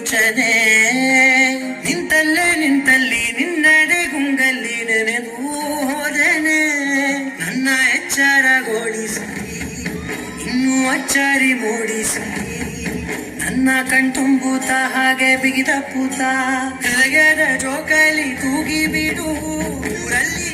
ಯೋಚನೆ ನಿಂತಲ್ಲಿ ನಿನ್ನಡೆ ಗುಂಗಲ್ಲಿ ನೆನೆದು ಹೋದನೆ ನನ್ನ ಎಚ್ಚರಗೊಳಿಸಿ ಇನ್ನೂ ಅಚ್ಚರಿ ಮೂಡಿಸಿ ನನ್ನ ಕಣ್ತುಂಬುತ್ತ ಹಾಗೆ ಬಿಗಿದ ಪೂತ ಹೃದಯದ ಜೋಕಲಿ ತೂಗಿ ಬಿಡು ಊರಲ್ಲಿ